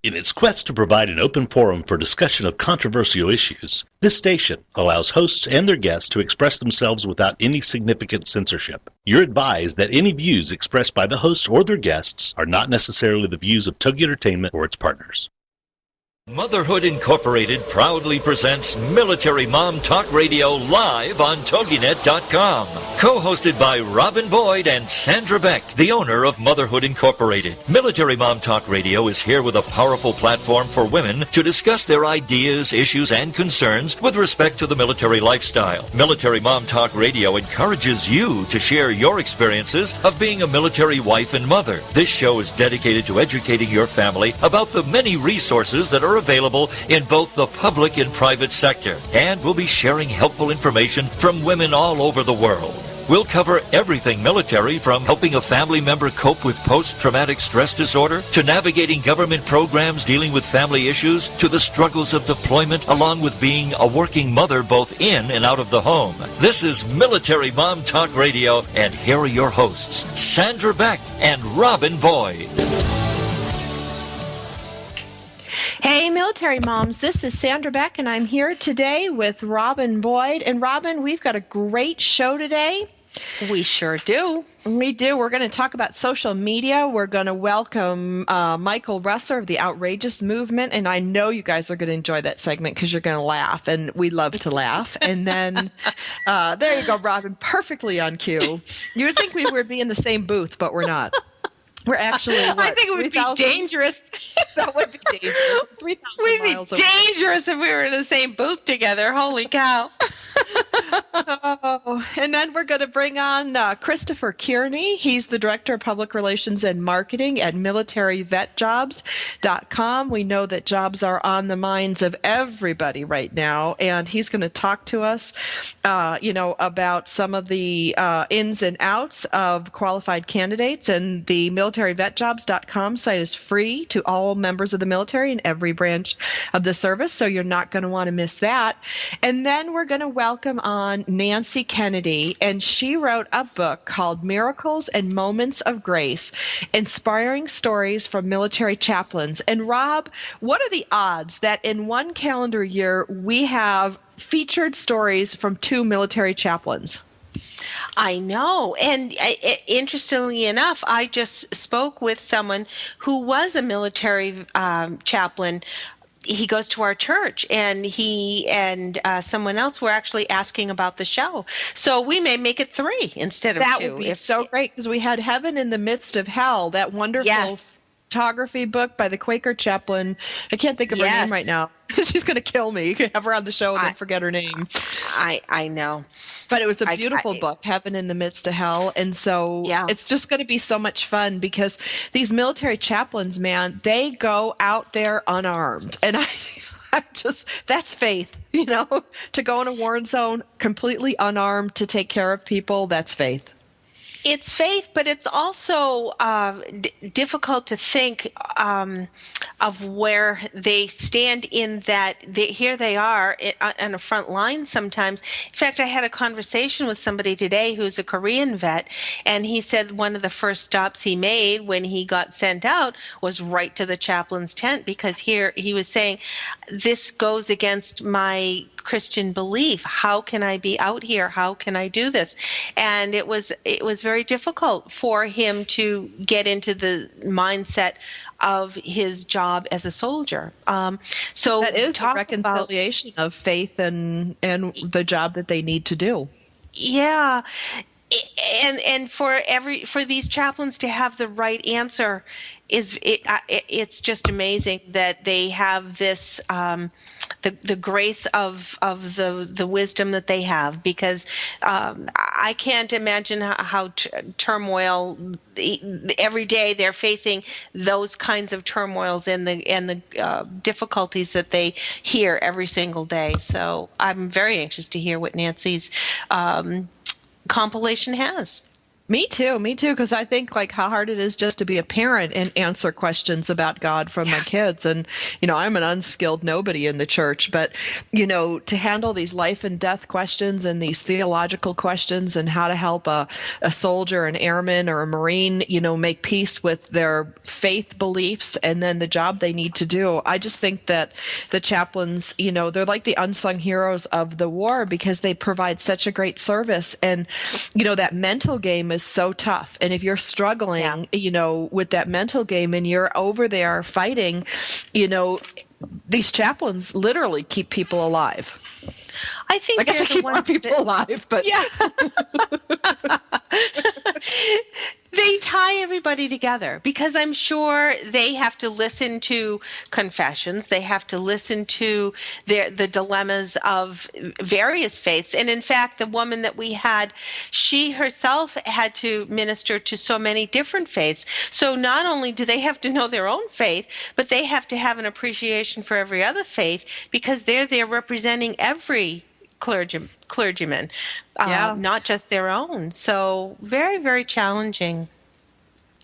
In its quest to provide an open forum for discussion of controversial issues, this station allows hosts and their guests to express themselves without any significant censorship. You're advised that any views expressed by the hosts or their guests are not necessarily the views of Togi Entertainment or its partners. Motherhood Incorporated proudly presents Military Mom Talk Radio live on TogiNet.com. Co-hosted by Robin Boyd and Sandra Beck, the owner of Motherhood Incorporated. Military Mom Talk Radio is here with a powerful platform for women to discuss their ideas, issues, and concerns with respect to the military lifestyle. Military Mom Talk Radio encourages you to share your experiences of being a military wife and mother. This show is dedicated to educating your family about the many resources that are available in both the public and private sector, and we'll be sharing helpful information from women all over the world. We'll cover everything military, from helping a family member cope with post-traumatic stress disorder, to navigating government programs dealing with family issues, to the struggles of deployment, along with being a working mother both in and out of the home. This is Military Mom Talk Radio, and here are your hosts, Sandra Beck and Robin Boyd. Hey, military moms, this is Sandra Beck, and I'm here today with Robin Boyd. And Robin, we've got a great show today. We sure do. We do. We're going to talk about social media. We're going to welcome Michael Russer of the Outrageous Movement, and I know you guys are going to enjoy that segment because you're going to laugh, and we love to laugh. And then, there you go, Robin, perfectly on cue. You would think we would be in the same booth, but we're not. We're actually, what, I think it would 3, be dangerous. That would be dangerous. 3,000 We'd be miles away. dangerous if we were in the same booth together. Holy cow. Oh, and then we're going to bring on Christopher Kerney. He's the Director of Public Relations and Marketing at militaryvetjobs.com. We know that jobs are on the minds of everybody right now, and he's going to talk to us, about some of the ins and outs of qualified candidates. And the militaryvetjobs.com site is free to all members of the military in every branch of the service, so you're not going to want to miss that. And then we're going to welcome on Nancy Kennedy, and she wrote a book called Miracles and Moments of Grace, Inspiring Stories from Military Chaplains. And Rob, what are the odds that in one calendar year we have featured stories from 2 military chaplains? I know. And interestingly enough, I just spoke with someone who was a military chaplain. He goes to our church, and he and someone else were actually asking about the show. So we may make it 3 instead of 2. That would be so great, because we had Heaven in the Midst of Hell, that wonderful photography book by the Quaker chaplain. I can't think of her name right now. She's going to kill me. You can have her on the show and then forget her name. I know. But it was a beautiful book, Heaven in the Midst of Hell. And so it's just going to be so much fun, because these military chaplains, man, they go out there unarmed. And I'm just, that's faith, to go in a war zone completely unarmed to take care of people. That's faith. It's faith, but it's also difficult to think of where they stand in that here they are on the front line sometimes. In fact, I had a conversation with somebody today who's a Korean vet, and he said one of the first stops he made when he got sent out was right to the chaplain's tent, because here he was saying, this goes against my Christian belief. How can I be out here? How can I do this? And it was very difficult for him to get into the mindset of his job as a soldier. So that is the reconciliation of faith and the job that they need to do. Yeah. And for these chaplains to have the right answer it's just amazing that they have this the grace of the wisdom that they have, because I can't imagine how turmoil every day they're facing those kinds of turmoils and the difficulties that they hear every single day. So I'm very anxious to hear what Nancy's compilation has. Me too, because I think like how hard it is just to be a parent and answer questions about God from my kids. And, I'm an unskilled nobody in the church, but, to handle these life and death questions and these theological questions and how to help a soldier, an airman, or a Marine, make peace with their faith beliefs and then the job they need to do. I just think that the chaplains, they're like the unsung heroes of the war because they provide such a great service. And, that mental game is so tough. And if you're struggling, with that mental game and you're over there fighting, these chaplains literally keep people alive. I guess they keep more people alive, but yeah. They tie everybody together because I'm sure they have to listen to confessions. They have to listen to the dilemmas of various faiths. And in fact, the woman that we had, she herself had to minister to so many different faiths. So not only do they have to know their own faith, but they have to have an appreciation for every other faith because they're there representing every clergyman, not just their own. So very, very challenging.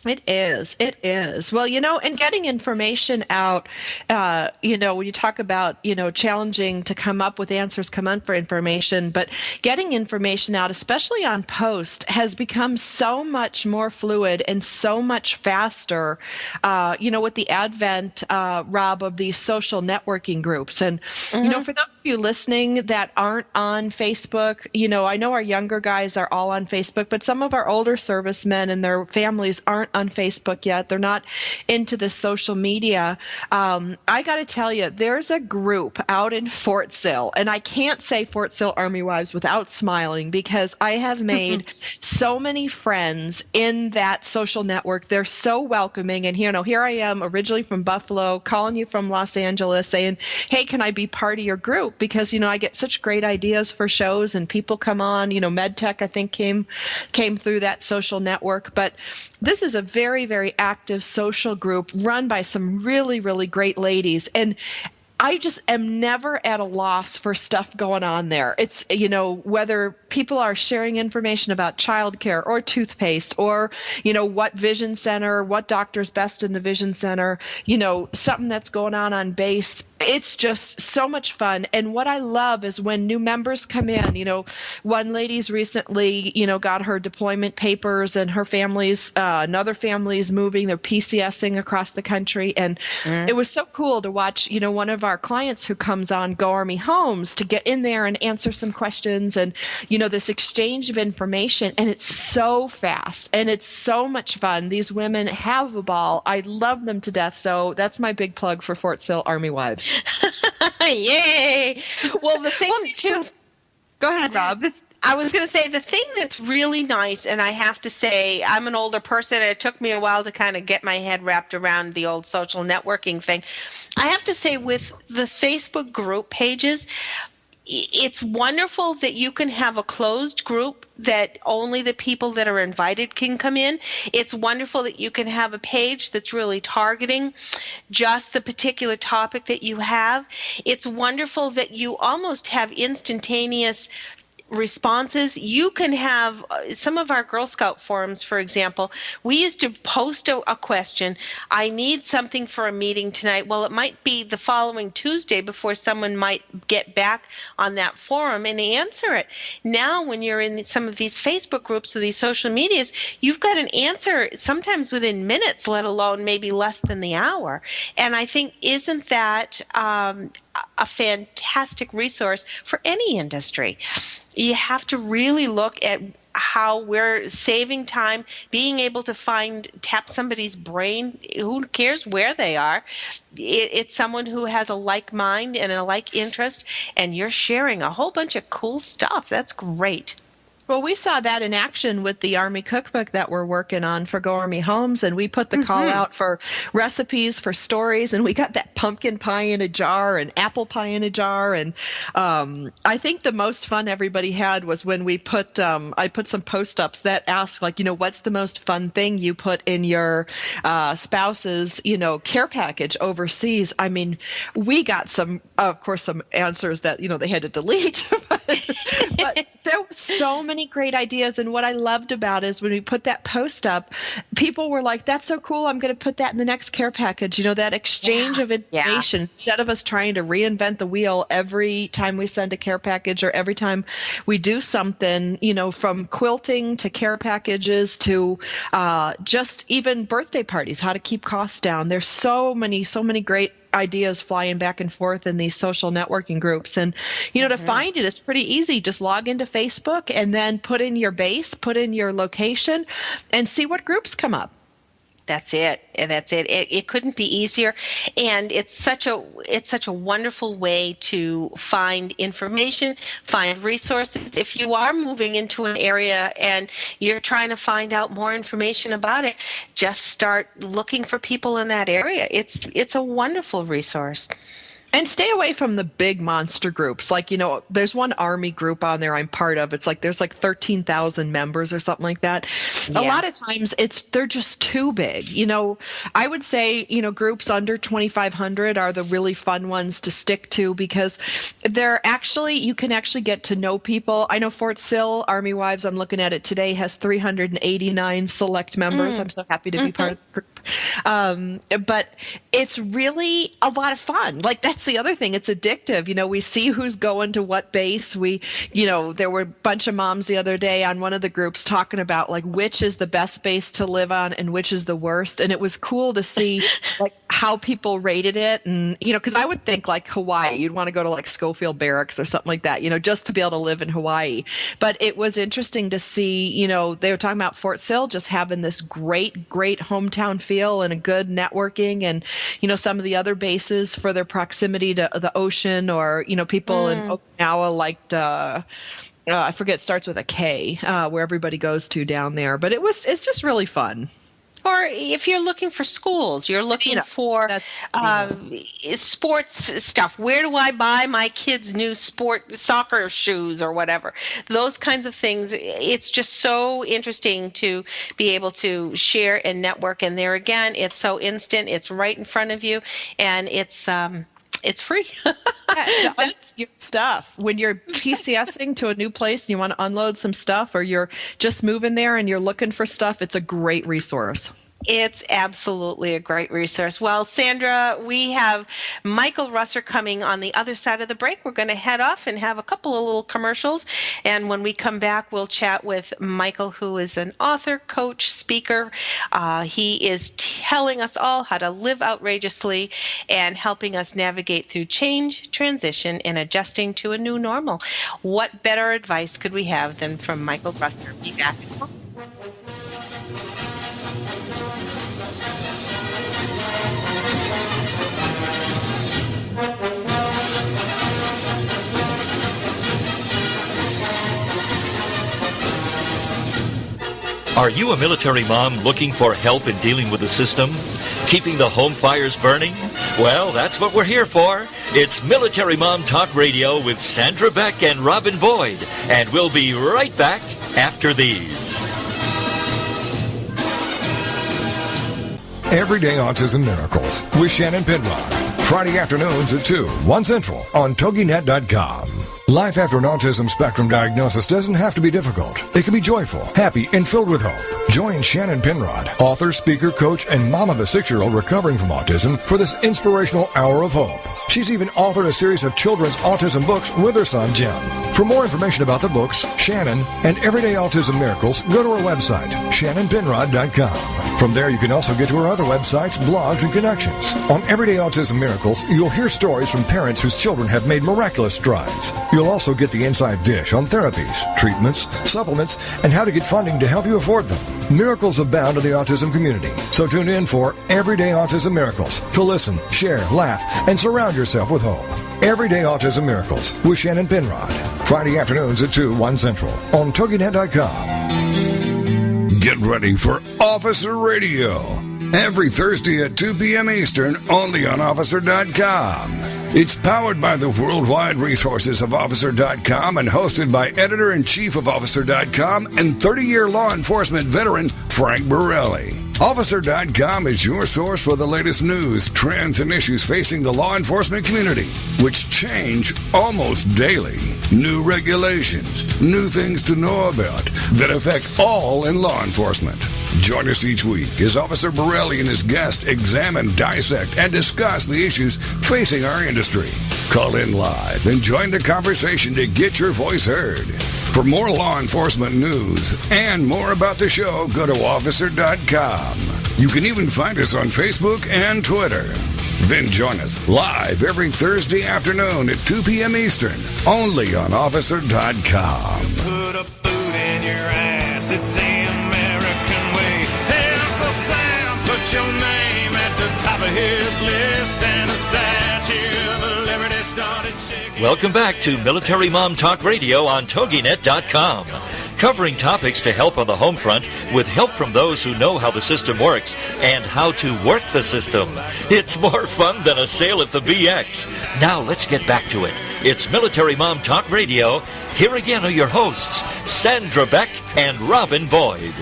It is. Well, and getting information out, when you talk about, challenging to come up with answers, come up for information, but getting information out, especially on post, has become so much more fluid and so much faster, with the advent, Rob, of these social networking groups. And, for those of you listening that aren't on Facebook, I know our younger guys are all on Facebook, but some of our older servicemen and their families aren't on Facebook yet. They're not into the social media. I got to tell you, there's a group out in Fort Sill, and I can't say Fort Sill Army Wives without smiling because I have made so many friends in that social network. They're so welcoming. And here I am originally from Buffalo, calling you from Los Angeles saying, hey, can I be part of your group? Because, I get such great ideas for shows and people come on, MedTech, I think came through that social network. But this is a very, very active social group run by some really, really great ladies. And I just am never at a loss for stuff going on there. It's, whether people are sharing information about childcare or toothpaste or, what vision center, what doctor's best in the vision center, something that's going on base. It's just so much fun. And what I love is when new members come in, one lady's recently, got her deployment papers and her family's, another family's moving, they're PCSing across the country. And it was so cool to watch, one of our clients who comes on Go Army Homes to get in there and answer some questions and, this exchange of information. And it's so fast and it's so much fun. These women have a ball. I love them to death. So that's my big plug for Fort Sill Army Wives. Yay! Well, the thing too. Go ahead, Rob. I was going to say the thing that's really nice, and I have to say I'm an older person and it took me a while to kind of get my head wrapped around the old social networking thing. I have to say with the Facebook group pages, it's wonderful that you can have a closed group that only the people that are invited can come in. It's wonderful that you can have a page that's really targeting just the particular topic that you have. It's wonderful that you almost have instantaneous responses. You can have some of our Girl Scout forums, for example. We used to post a question. I need something for a meeting tonight. Well, it might be the following Tuesday before someone might get back on that forum and answer it. Now, when you're in some of these Facebook groups or these social medias, you've got an answer sometimes within minutes, let alone maybe less than the hour. And I think, isn't that a fantastic resource for any industry? You have to really look at how we're saving time, being able to tap somebody's brain. Who cares where they are? It's someone who has a like mind and a like interest, and you're sharing a whole bunch of cool stuff. That's great. Well, we saw that in action with the Army cookbook that we're working on for Go Army Homes, and we put the call out for recipes, for stories, and we got that pumpkin pie in a jar and apple pie in a jar. And I think the most fun everybody had was when we put, I put some post-ups that ask, like, what's the most fun thing you put in your spouse's, care package overseas? I mean, we got some answers that, they had to delete, but there were so many many great ideas. And what I loved about is when we put that post up, people were like, that's so cool. I'm going to put that in the next care package. That exchange of information, instead of us trying to reinvent the wheel every time we send a care package or every time we do something, from quilting to care packages to just even birthday parties, how to keep costs down. There's so many great ideas flying back and forth in these social networking groups. And, to find it, it's pretty easy. Just log into Facebook and then put in your base, put in your location, and see what groups come up. That's it. It couldn't be easier, and it's such a wonderful way to find information, find resources. If you are moving into an area and you're trying to find out more information about it, just start looking for people in that area. It's a wonderful resource. And stay away from the big monster groups. Like, there's one Army group on there I'm part of. It's like there's like 13,000 members or something like that. Yeah. A lot of times they're just too big. I would say, groups under 2,500 are the really fun ones to stick to, because you can actually get to know people. I know Fort Sill, Army Wives, I'm looking at it today, has 389 select members. I'm so happy to be part of the group. But it's really a lot of fun. Like, that's the other thing. It's addictive. We see who's going to what base. There were a bunch of moms the other day on one of the groups talking about like which is the best base to live on and which is the worst. And it was cool to see like how people rated it. And, because I would think like Hawaii, you'd want to go to like Schofield Barracks or something like that, just to be able to live in Hawaii. But it was interesting to see, they were talking about Fort Sill just having this great, great hometown feel and a good networking, and, some of the other bases for their proximity to the ocean, or people in Okinawa liked I forget, it starts with a K, where everybody goes to down there. But it's just really fun. Or if you're looking for schools, you're looking for sports stuff. Where do I buy my kids' new soccer shoes or whatever? Those kinds of things. It's just so interesting to be able to share and network. And there again, it's so instant. It's right in front of you, and it's free. That's your stuff. When you're PCSing to a new place and you want to unload some stuff, or you're just moving there and you're looking for stuff, it's a great resource. It's absolutely a great resource. Well, Sandra, we have Michael Russer coming on the other side of the break. We're going to head off and have a couple of little commercials. And when we come back, we'll chat with Michael, who is an author, coach, speaker. He is telling us all how to live outrageously and helping us navigate through change, transition, and adjusting to a new normal. What better advice could we have than from Michael Russer? Be back. Are you a military mom looking for help in dealing with the system? Keeping the home fires burning? Well, that's what we're here for. It's Military Mom Talk Radio with Sandra Beck and Robin Boyd. And we'll be right back after these. Everyday Autism Miracles with Shannon Penrod. Friday afternoons at 2, 1 Central on TogiNet.com. Life after an autism spectrum diagnosis doesn't have to be difficult. It can be joyful, happy, and filled with hope. Join Shannon Penrod, author, speaker, coach, and mom of a 6-year-old recovering from autism, for this inspirational hour of hope. She's even authored a series of children's autism books with her son, Jim. For more information about the books, Shannon, and Everyday Autism Miracles, go to her website, shannonpenrod.com. From there, you can also get to her other websites, blogs, and connections. On Everyday Autism Miracles, you'll hear stories from parents whose children have made miraculous strides. You'll also get the inside dish on therapies, treatments, supplements, and how to get funding to help you afford them. Miracles abound in the autism community. So tune in for Everyday Autism Miracles to listen, share, laugh, and surround yourself with hope. Everyday Autism Miracles with Shannon Penrod. Friday afternoons at 2, 1 Central on TogiNet.com. Get ready for Officer Radio. Every Thursday at 2 p.m. Eastern, only on Officer.com. It's powered by the worldwide resources of Officer.com and hosted by editor-in-chief of Officer.com and 30-year law enforcement veteran Frank Borelli. Officer.com is your source for the latest news, trends, and issues facing the law enforcement community, which change almost daily. New regulations, new things to know about that affect all in law enforcement. Join us each week as Officer Borelli and his guests examine, dissect, and discuss the issues facing our industry. Call in live and join the conversation to get your voice heard. For more law enforcement news and more about the show, go to Officer.com. You can even find us on Facebook and Twitter. Then join us live every Thursday afternoon at 2 p.m. Eastern, only on Officer.com. Put a boot in your ass, it's the American way. Hey, Uncle Sam, put your name at the top of his list, and the Statue of Liberty started shaking. Welcome back to Military Mom Talk Radio on TogiNet.com. Covering topics to help on the home front with help from those who know how the system works and how to work the system. It's more fun than a sale at the BX. Now let's get back to it. It's Military Mom Talk Radio. Here again are your hosts, Sandra Beck and Robin Boyd.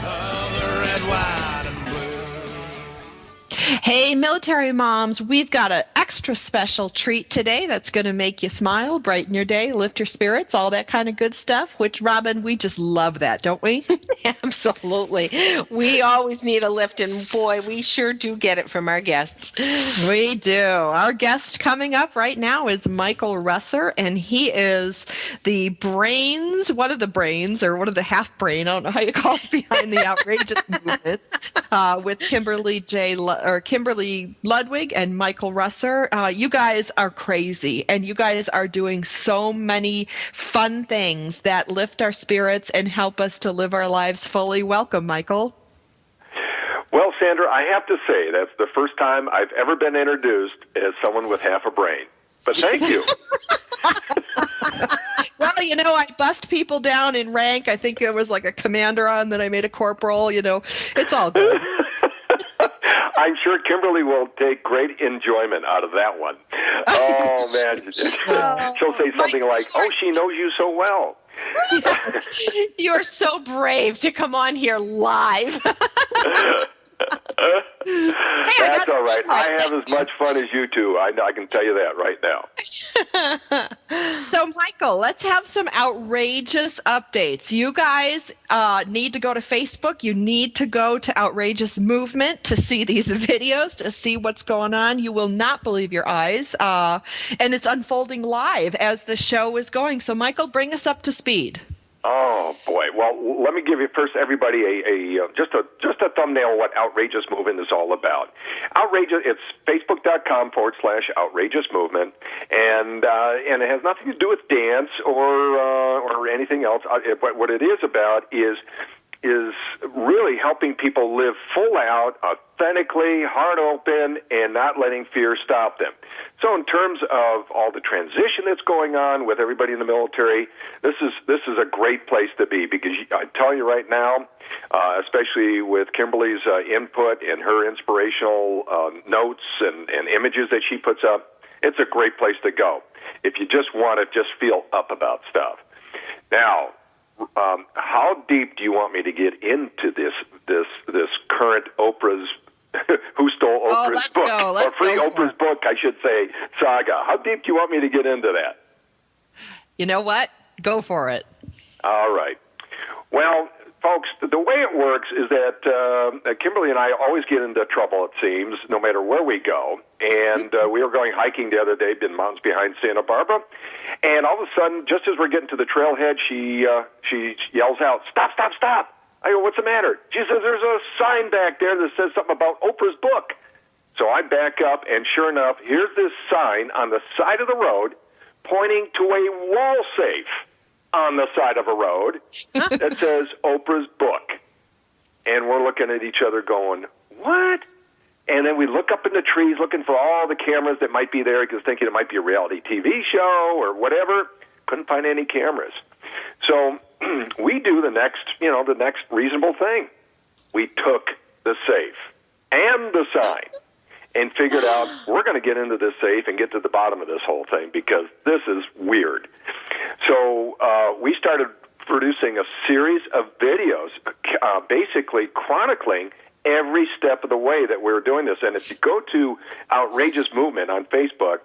Hey, military moms, we've got an extra special treat today that's going to make you smile, brighten your day, lift your spirits, all that kind of good stuff, which, Robin, we just love that, don't we? Absolutely. We always need a lift, and boy, we sure do get it from our guests. We do. Our guest coming up right now is Michael Russer, and he is the brains, one of the half brain, I don't know how you call it, behind the outrageous movement with Kimberly Ludwig and Michael Russer. You guys are crazy, and you guys are doing so many fun things that lift our spirits and help us to live our lives fully. Welcome, Michael. Well, Sandra, I have to say that's the first time I've ever been introduced as someone with half a brain. But thank you. Well, I bust people down in rank. I think there was like a commander on, then I made a corporal. It's all good. I'm sure Kimberly will take great enjoyment out of that one. Oh, man. She'll say something like, oh, she knows you so well. You're so brave to come on here live. That's all right. I have as much fun as you two. I can tell you that right now. So, Michael, let's have some outrageous updates. You guys need to go to Facebook. You need to go to Outrageous Movement to see these videos, to see what's going on. You will not believe your eyes. And it's unfolding live as the show is going. So, Michael, bring us up to speed. Oh, boy. Well, let me give you first, everybody, just a thumbnail of what Outrageous Movement is all about. It's Facebook.com/Outrageous Movement, and it has nothing to do with dance or anything else. But what it is about is really helping people live full out, authentically, heart open, and not letting fear stop them. So in terms of all the transition that's going on with everybody in the military, this is a great place to be, because I'm telling you right now, especially with Kimberly's input and her inspirational notes and images that she puts up, it's a great place to go if you just want to just feel up about stuff. Now, how deep do you want me to get into this current Oprah's Who Stole Oprah's Book? Let's Free go Oprah's Book, I should say, saga. How deep do you want me to get into that? You know what? Go for it. All right. Well, folks, the way it works is that Kimberly and I always get into trouble, it seems, no matter where we go. And we were going hiking the other day in mountains behind Santa Barbara. And all of a sudden, just as we're getting to the trailhead, she yells out, "Stop, stop, stop." I go, "What's the matter?" She says, "There's a sign back there that says something about Oprah's book." So I back up, and sure enough, here's this sign on the side of the road pointing to a wall safe on the side of a road that says Oprah's book. And we're looking at each other going, what? And then we look up in the trees looking for all the cameras that might be there, because thinking it might be a reality TV show or whatever. Couldn't find any cameras. So we do the next reasonable thing. We took the safe and the sign, and figured out we're going to get into this safe and get to the bottom of this whole thing because this is weird. So we started producing a series of videos basically chronicling every step of the way that we were doing this. And if you go to Outrageous Movement on Facebook,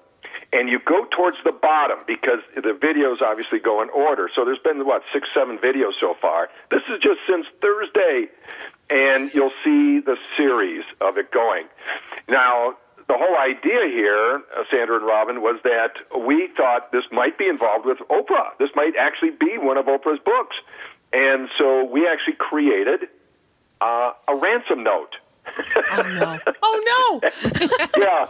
and you go towards the bottom, because the videos obviously go in order. So there's been, 6, 7 videos so far. This is just since Thursday, and you'll see the series of it going. Now, the whole idea here, Sandra and Robin, was that we thought this might be involved with Oprah. This might actually be one of Oprah's books. And so we actually created a ransom note. Oh, no. Oh, no. Yeah.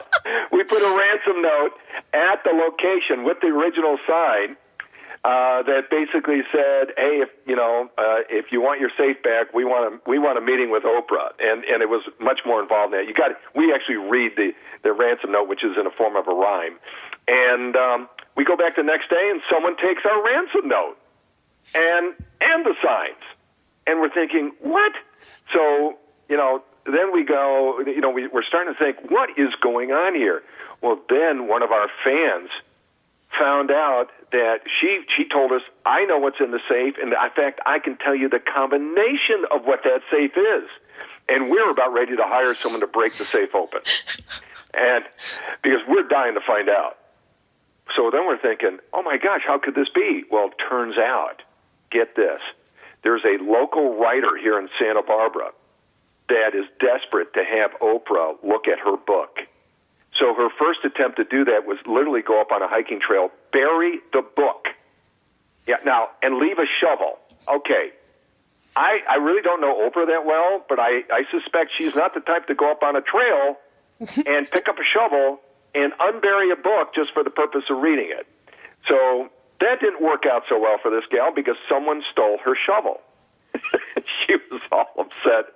We put a ransom note at the location with the original sign that basically said, hey, if you want your safe back, we want a meeting with Oprah. And it was much more involved than that. We actually read the ransom note, which is in a form of a rhyme. And we go back the next day, and someone takes our ransom note and the signs. And we're thinking, what? So, then we go, we're starting to think, what is going on here? Well, then one of our fans found out that she told us, I know what's in the safe, and in fact, I can tell you the combination of what that safe is. And we're about ready to hire someone to break the safe open. And because we're dying to find out. So then we're thinking, oh my gosh, how could this be? Well, it turns out, get this, there's a local writer here in Santa Barbara that is desperate to have Oprah look at her book. So her first attempt to do that was literally go up on a hiking trail, bury the book. Yeah, now, and leave a shovel. Okay. I really don't know Oprah that well, but I suspect she's not the type to go up on a trail and pick up a shovel and unbury a book just for the purpose of reading it. So that didn't work out so well for this gal because someone stole her shovel. She was all upset.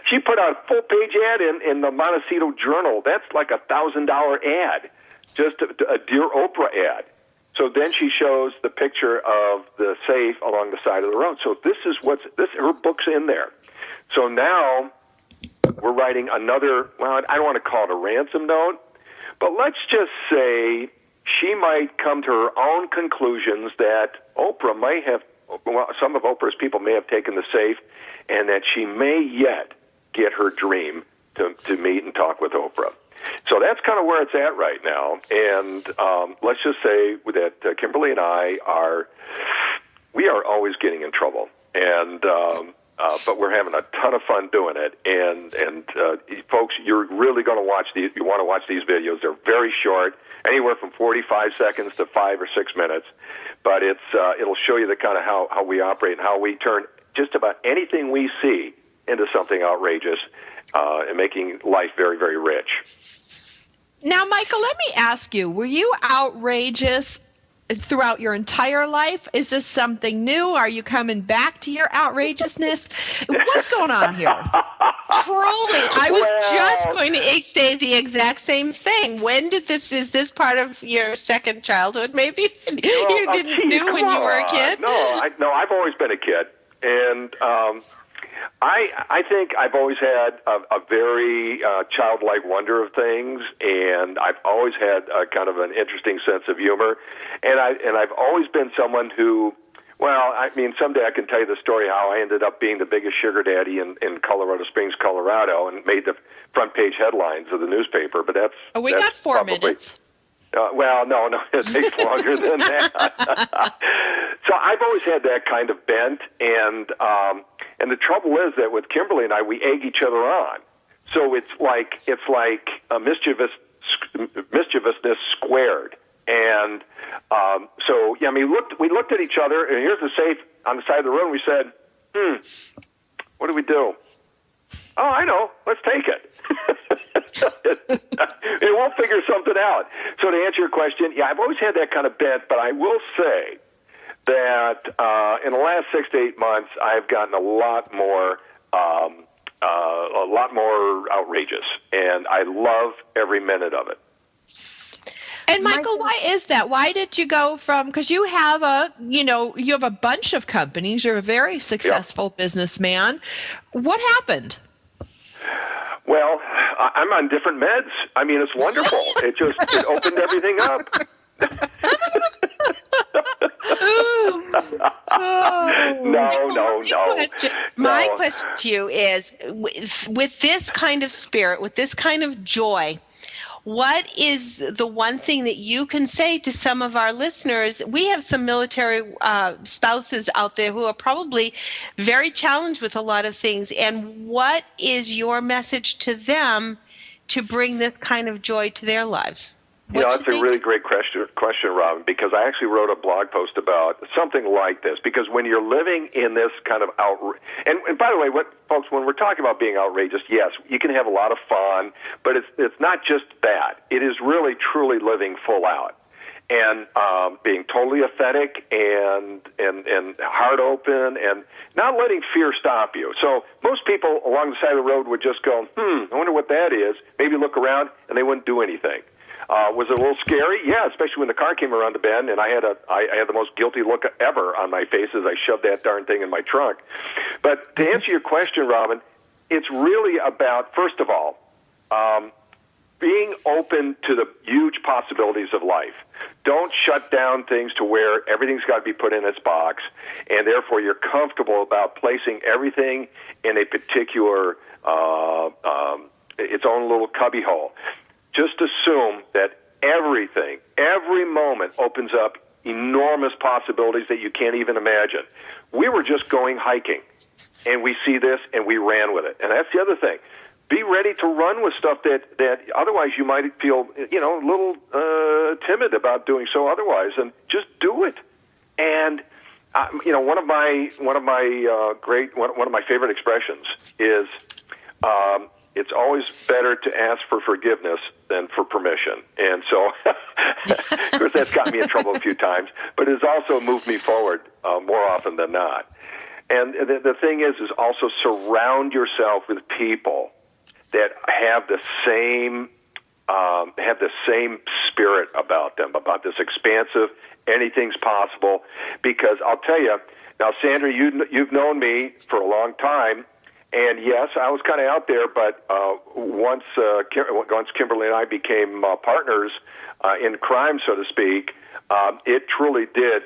She put out a full-page ad in the Montecito Journal. That's like a $1,000 ad, just a Dear Oprah ad. So then she shows the picture of the safe along the side of the road. So this is her book's in there. So now we're writing another, well, I don't want to call it a ransom note, but let's just say she might come to her own conclusions that Oprah might have, well, some of Oprah's people may have taken the safe, and that she may yet get her dream to meet and talk with Oprah. So that's kind of where it's at right now. And let's just say that Kimberly and I are always getting in trouble. And but we're having a ton of fun doing it. And folks, you're really going to watch these. You want to watch these videos. They're very short, anywhere from 45 seconds to 5 or 6 minutes. But it'll show you the kind of how we operate and how we turn just about anything we see into something outrageous and making life very, very rich. Now, Michael, let me ask you, were you outrageous throughout your entire life? Is this something new? Are you coming back to your outrageousness? What's going on here? Truly, I was just going to say the exact same thing. When did is this part of your second childhood, maybe? You didn't do when you were a kid? No, I've always been a kid. And I think I've always had a very childlike wonder of things, and I've always had kind of an interesting sense of humor, and I've always been someone who, well, I mean, someday I can tell you the story how I ended up being the biggest sugar daddy in Colorado Springs, Colorado, and made the front page headlines of the newspaper. But that's we got 4 minutes. Well, no, it takes longer than that. So I've always had that kind of bent, and the trouble is that with Kimberly and I, we egg each other on. So it's like a mischievousness squared. And so yeah, I mean, we looked at each other, and here's the safe on the side of the road. And we said, what do we do? Oh, I know. Let's take it. We'll figure something out. So to answer your question, yeah, I've always had that kind of bent, but I will say that in the last 6 to 8 months, I've gotten a lot more outrageous, and I love every minute of it. And Michael, why is that? Why did you go from, because you have a bunch of companies, you're a very successful businessman. What happened? Well, I'm on different meds. I mean, it's wonderful. It opened everything up. No. My question to you is, with this kind of spirit, with this kind of joy, what is the one thing that you can say to some of our listeners? We have some military spouses out there who are probably very challenged with a lot of things. And what is your message to them to bring this kind of joy to their lives? That's a really great question, Robin, because I actually wrote a blog post about something like this. Because when you're living in this kind of and by the way, folks, when we're talking about being outrageous, yes, you can have a lot of fun, but it's not just that. It is really, truly living full out and being totally authentic and heart open and not letting fear stop you. So most people along the side of the road would just go, I wonder what that is, maybe look around, and they wouldn't do anything. Was it a little scary? Yeah, especially when the car came around the bend, and I had the most guilty look ever on my face as I shoved that darn thing in my trunk. But to answer your question, Robin, it's really about, first of all, being open to the huge possibilities of life. Don't shut down things to where everything's got to be put in its box, and therefore you're comfortable about placing everything in a particular its own little cubby hole. Just assume that everything, every moment opens up enormous possibilities that you can't even imagine. We were just going hiking, and we see this, and we ran with it. And that's the other thing. Be ready to run with stuff that otherwise you might feel, a little timid about doing so otherwise, and just do it. And one of my favorite expressions is, it's always better to ask for forgiveness than for permission. And so, of course, that's got me in trouble a few times, but it's also moved me forward more often than not. And the thing is also surround yourself with people that have the same spirit about them, about this expansive, anything's possible. Because I'll tell you, now, Sandra, you've known me for a long time. And yes, I was kind of out there, but once Kimberly and I became partners in crime, so to speak, it truly did.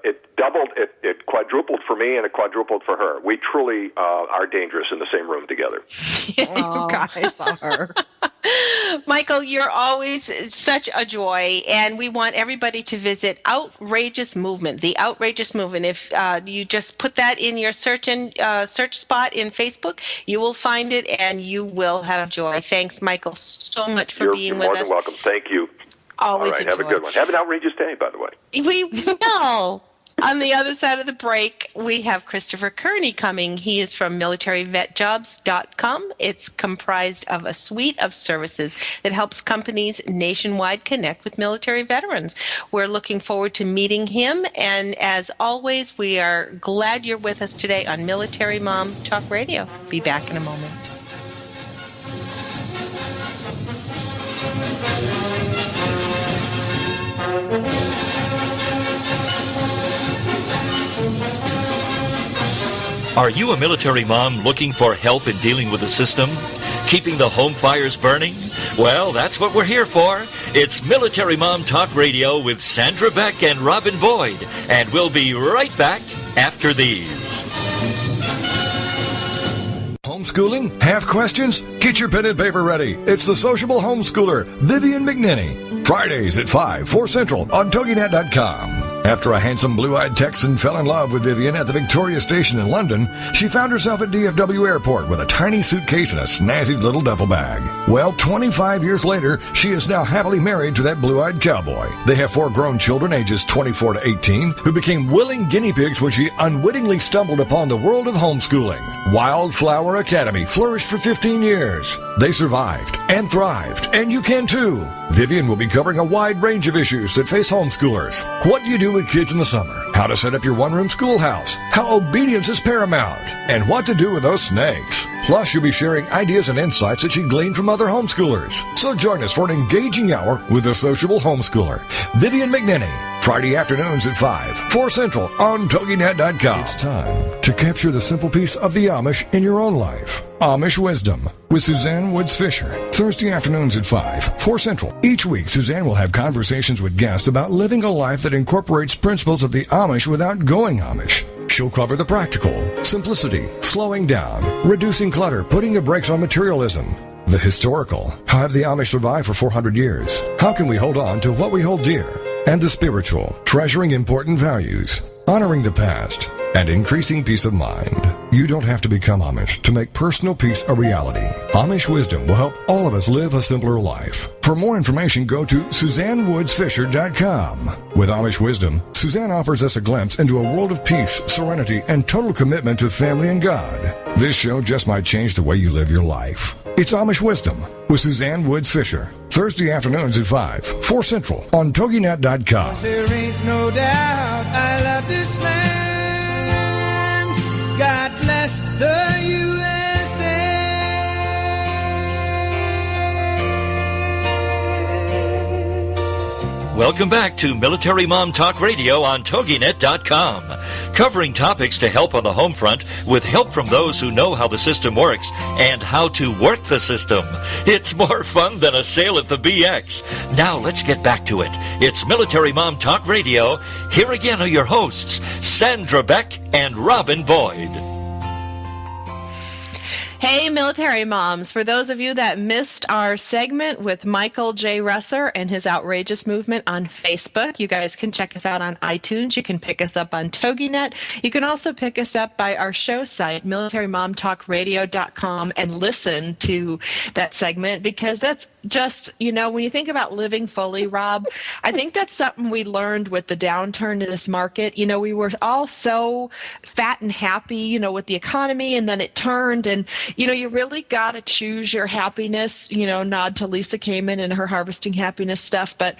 It doubled, it quadrupled for me, and it quadrupled for her. We truly are dangerous in the same room together. You guys are. Michael, you're always such a joy, and we want everybody to visit Outrageous Movement, the Outrageous Movement. If you just put that in your search spot in Facebook, you will find it, and you will have joy. Thanks, Michael, so much for being with us. You're more than welcome. Thank you. Always All right, have a good one. Have an outrageous day, by the way. We will. On the other side of the break, we have Christopher Kerney coming. He is from militaryvetjobs.com. It's comprised of a suite of services that helps companies nationwide connect with military veterans. We're looking forward to meeting him. And as always, we are glad you're with us today on Military Mom Talk Radio. Be back in a moment. Are you a military mom looking for help in dealing with the system? Keeping the home fires burning? Well, that's what we're here for. It's Military Mom Talk Radio with Sandra Beck and Robin Boyd. And we'll be right back after these. Homeschooling? Have questions? Get your pen and paper ready. It's the sociable homeschooler, Vivian McNinney. Fridays at 5, 4 Central on TogiNet.com. After a handsome blue-eyed Texan fell in love with Vivian at the Victoria Station in London, she found herself at DFW Airport with a tiny suitcase and a snazzy little duffel bag. Well, 25 years later, she is now happily married to that blue-eyed cowboy. They have 4 grown children ages 24 to 18 who became willing guinea pigs when she unwittingly stumbled upon the world of homeschooling. Wildflower Academy flourished for 15 years. They survived and thrived, and you can too. Vivian will be covering a wide range of issues that face homeschoolers. What do you do with kids in the summer? How to set up your one-room schoolhouse? How obedience is paramount? And what to do with those snakes? Plus, you'll be sharing ideas and insights that she gleaned from other homeschoolers. So join us for an engaging hour with the sociable homeschooler, Vivian McNinney. Friday afternoons at 5, 4 Central on TogiNet.com. It's time to capture the simple piece of the Amish in your own life. Amish Wisdom with Suzanne Woods Fisher. Thursday afternoons at 5, 4 Central. Each week, Suzanne will have conversations with guests about living a life that incorporates principles of the Amish without going Amish. She'll cover the practical, simplicity, slowing down, reducing clutter, putting the brakes on materialism. The historical, how have the Amish survived for 400 years? How can we hold on to what we hold dear? And the spiritual, treasuring important values, honoring the past, and increasing peace of mind. You don't have to become Amish to make personal peace a reality. Amish Wisdom will help all of us live a simpler life. For more information, go to SuzanneWoodsFisher.com. With Amish Wisdom, Suzanne offers us a glimpse into a world of peace, serenity, and total commitment to family and God. This show just might change the way you live your life. It's Amish Wisdom with Suzanne Woods Fisher. Thursday afternoons at 5, 4 Central on TogiNet.com. There ain't no doubt I love this land. God bless the USA. Welcome back to Military Mom Talk Radio on TogiNet.com. Covering topics to help on the home front with help from those who know how the system works and how to work the system. It's more fun than a sale at the BX. Now let's get back to it. It's Military Mom Talk Radio. Here again are your hosts, Sandra Beck and Robin Boyd. Hey, military moms. For those of you that missed our segment with Michael J. Russer and his outrageous movement on Facebook, you guys can check us out on iTunes. You can pick us up on TogiNet. You can also pick us up by our show site, militarymomtalkradio.com, and listen to that segment, because that's just, when you think about living fully, Rob, I think that's something we learned with the downturn in this market. We were all so fat and happy, with the economy, and then it turned, and you really got to choose your happiness, nod to Lisa Kamen and her harvesting happiness stuff. But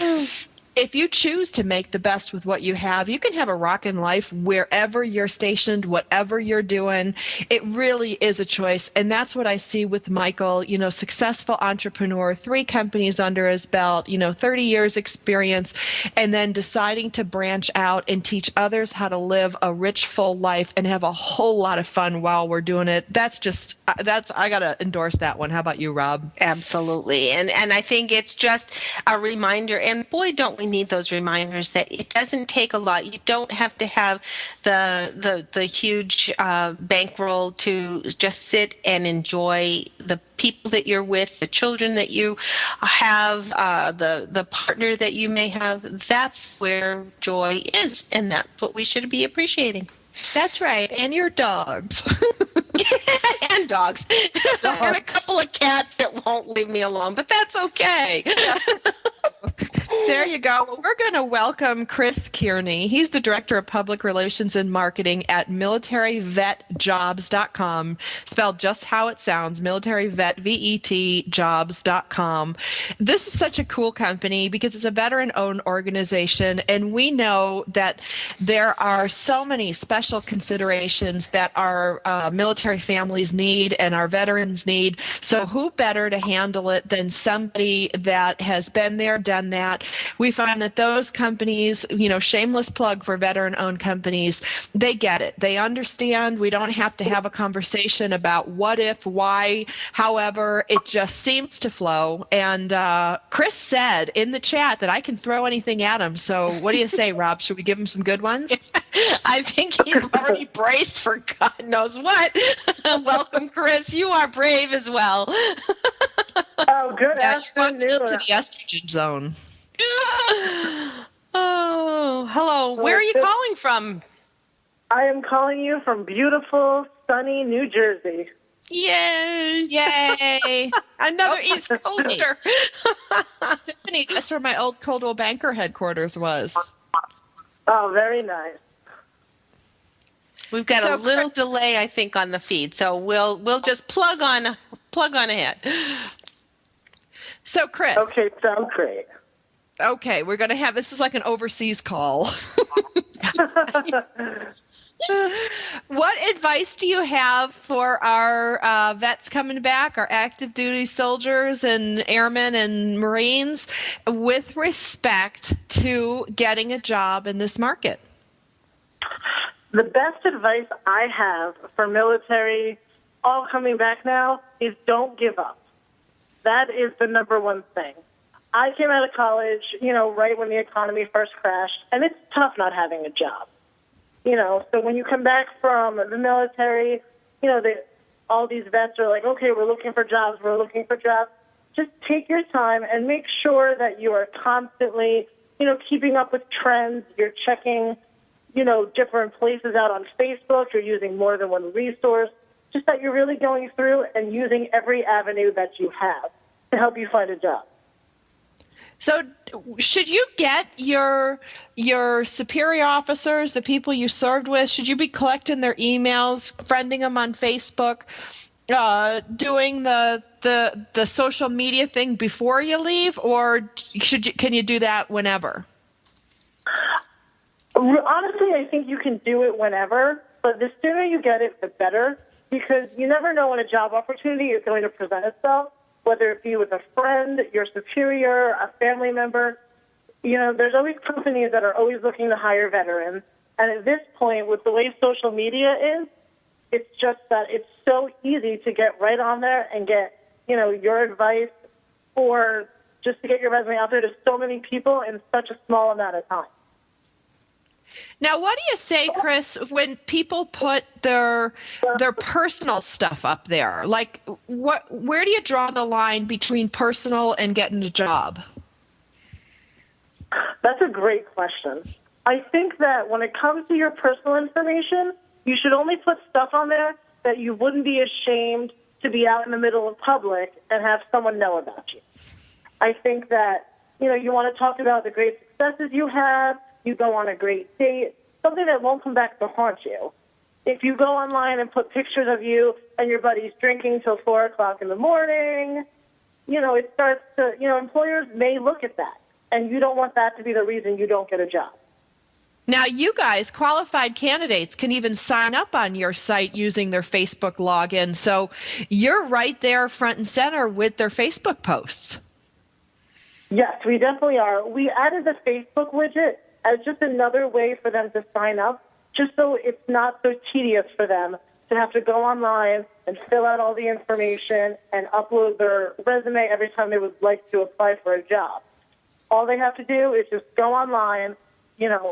if you choose to make the best with what you have, you can have a rockin' life wherever you're stationed, whatever you're doing. It really is a choice. And that's what I see with Michael, successful entrepreneur, 3 companies under his belt, 30 years experience, and then deciding to branch out and teach others how to live a rich, full life and have a whole lot of fun while we're doing it. I got to endorse that one. How about you, Rob? Absolutely. And I think it's just a reminder, and boy, don't we need those reminders that it doesn't take a lot. You don't have to have the huge bankroll to just sit and enjoy the people that you're with, the children that you have, the partner that you may have. That's where joy is, and that's what we should be appreciating. That's right. And your dogs. And dogs. And a couple of cats that won't leave me alone, but that's okay. There you go. Well, we're going to welcome Chris Kerney. He's the Director of Public Relations and Marketing at militaryvetjobs.com, spelled just how it sounds, militaryvetjobs.com. This is such a cool company because it's a veteran-owned organization, and we know that there are so many special considerations that our military families need and our veterans need. So who better to handle it than somebody that has been there, done that. We find that those companies, shameless plug for veteran-owned companies, they get it. They understand. We don't have to have a conversation about what if, why, however, it just seems to flow. And Chris said in the chat that I can throw anything at him. So what do you say, Rob? Should we give him some good ones? I think he's already braced for God knows what. Welcome, Chris. You are brave as well. Oh, good afternoon. You're to the estrogen zone. Oh, hello. Where are you calling from? I am calling you from beautiful, sunny New Jersey. Yay. Yay. Another East Coaster. Symphony, that's where my old Coldwell Banker headquarters was. Oh, very nice. We've got a little delay, I think, on the feed, so we'll just plug on ahead. So, Chris. Okay, sounds great. Okay, we're going to have, this is like an overseas call. What advice do you have for our vets coming back, our active duty soldiers and airmen and Marines, with respect to getting a job in this market? The best advice I have for military all coming back now is don't give up. That is the number one thing. I came out of college, right when the economy first crashed, and it's tough not having a job. So when you come back from the military, all these vets are like, okay, we're looking for jobs. Just take your time and make sure that you are constantly, keeping up with trends. You're checking, different places out on Facebook. You're using more than one resource. Just that you're really going through and using every avenue that you have to help you find a job. So should you get your superior officers, the people you served with, should you be collecting their emails, friending them on Facebook, doing the social media thing before you leave, or can you do that whenever? Honestly, I think you can do it whenever, but the sooner you get it, the better, because you never know when a job opportunity is going to present itself. Whether it be with a friend, your superior, a family member, there's always companies that are always looking to hire veterans. And at this point, with the way social media is, it's just that it's so easy to get right on there and get, your advice or just to get your resume out there to so many people in such a small amount of time. Now, what do you say, Chris, when people put their personal stuff up there? Like, where do you draw the line between personal and getting a job? That's a great question. I think that when it comes to your personal information, you should only put stuff on there that you wouldn't be ashamed to be out in the middle of public and have someone know about you. I think that, you want to talk about the great successes you have. You go on a great date, something that won't come back to haunt you. If you go online and put pictures of you and your buddies drinking till 4 o'clock in the morning, it starts to, employers may look at that, and you don't want that to be the reason you don't get a job. Now, you guys, qualified candidates, can even sign up on your site using their Facebook login, so you're right there front and center with their Facebook posts. Yes, we definitely are. We added the Facebook widget as just another way for them to sign up, just so it's not so tedious for them to have to go online and fill out all the information and upload their resume every time they would like to apply for a job. All they have to do is just go online,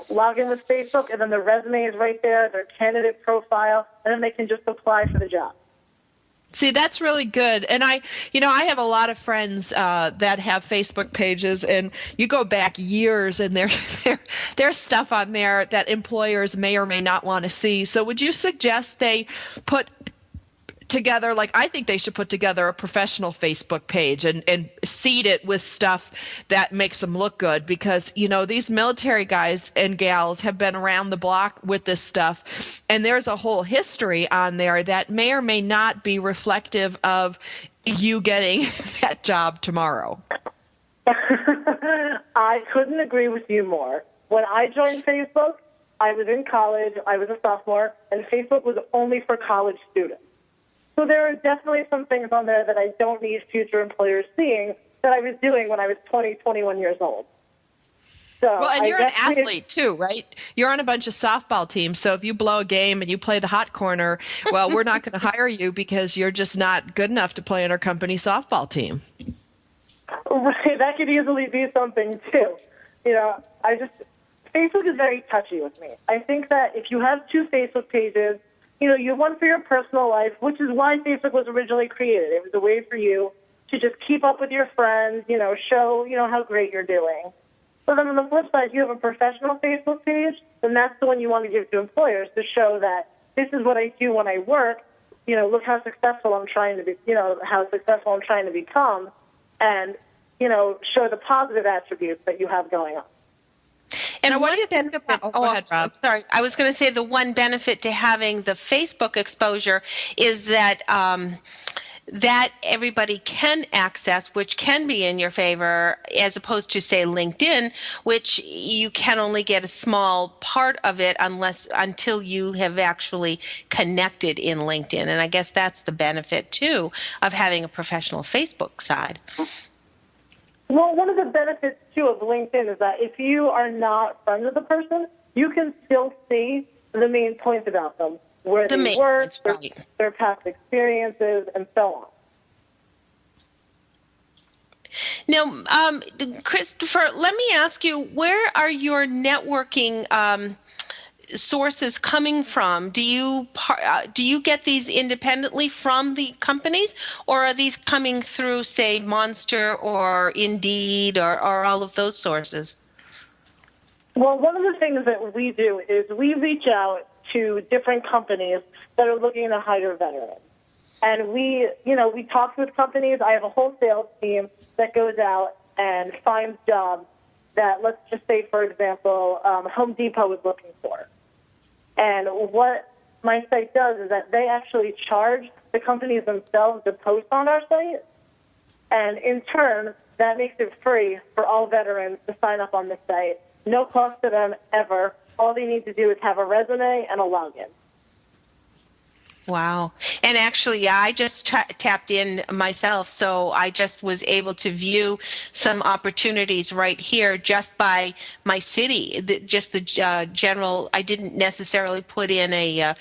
log in with Facebook, and then the resume is right there, their candidate profile, and then they can just apply for the job. See, that's really good. And I have a lot of friends that have Facebook pages, and you go back years, and there's stuff on there that employers may or may not want to see. So would you suggest they put together, I think they should put together a professional Facebook page and seed it with stuff that makes them look good, because, these military guys and gals have been around the block with this stuff, and there's a whole history on there that may or may not be reflective of you getting that job tomorrow. I couldn't agree with you more. When I joined Facebook, I was in college, I was a sophomore, and Facebook was only for college students. So there are definitely some things on there that I don't need future employers seeing that I was doing when I was 20, 21 years old. So well, and you're an athlete too, right? You're on a bunch of softball teams. So if you blow a game and you play the hot corner, well, we're not going to hire you because you're just not good enough to play on our company softball team. Right, that could easily be something too. Facebook is very touchy with me. I think that if you have two Facebook pages, you have one for your personal life, which is why Facebook was originally created. It was a way for you to just keep up with your friends, show, how great you're doing. But then on the flip side, you have a professional Facebook page, then that's the one you want to give to employers to show that this is what I do when I work. Look how successful I'm trying to be, how successful I'm trying to become, and, show the positive attributes that you have going on. And what do you think about? Go ahead, Rob. Sorry, I was going to say the one benefit to having the Facebook exposure is that that everybody can access, which can be in your favor, as opposed to, say, LinkedIn, which you can only get a small part of it until you have actually connected in LinkedIn. And I guess that's the benefit, too, of having a professional Facebook side. Well, one of the benefits, too, of LinkedIn is that if you are not friends with the person, you can still see the main points about them. where they work, right. their past experiences, and so on. Now, Christopher, let me ask you, where are your networking sources coming from? Do you get these independently from the companies, or are these coming through, say, Monster or Indeed or all of those sources? Well, one of the things that we do is we reach out to different companies that are looking to hire veterans. And we talk with companies. I have a whole sales team that goes out and finds jobs that, let's just say, for example, Home Depot is looking for. And what my site does is that they actually charge the companies themselves to post on our site. And in turn, that makes it free for all veterans to sign up on the site. No cost to them ever. All they need to do is have a resume and a login. Wow. And actually, I just tapped in myself, so I just was able to view some opportunities right here just by my city, just the general. I didn't necessarily put in a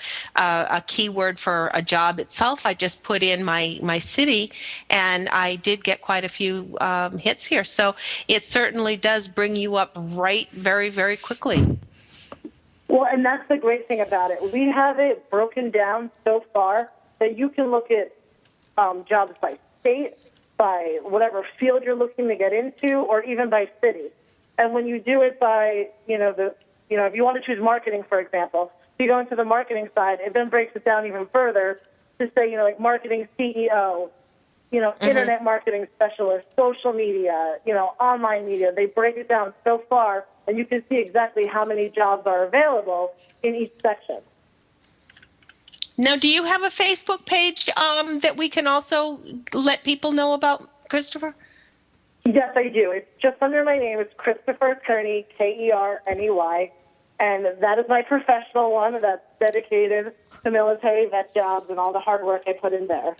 keyword for a job itself. I just put in my city, and I did get quite a few hits here. So it certainly does bring you up right very, very quickly. Well, and that's the great thing about it. We have it broken down so far that you can look at jobs by state, by whatever field you're looking to get into, or even by city. And when you do it by, if you want to choose marketing, for example, if you go into the marketing side, it then breaks it down even further to say, like marketing CEO, internet marketing specialist, social media, online media. They break it down so far, and you can see exactly how many jobs are available in each section. Now, do you have a Facebook page that we can also let people know about, Christopher? Yes, I do. It's just under my name. It's Christopher Kerney, Kerney, and that is my professional one that's dedicated to military vet jobs and all the hard work I put in there.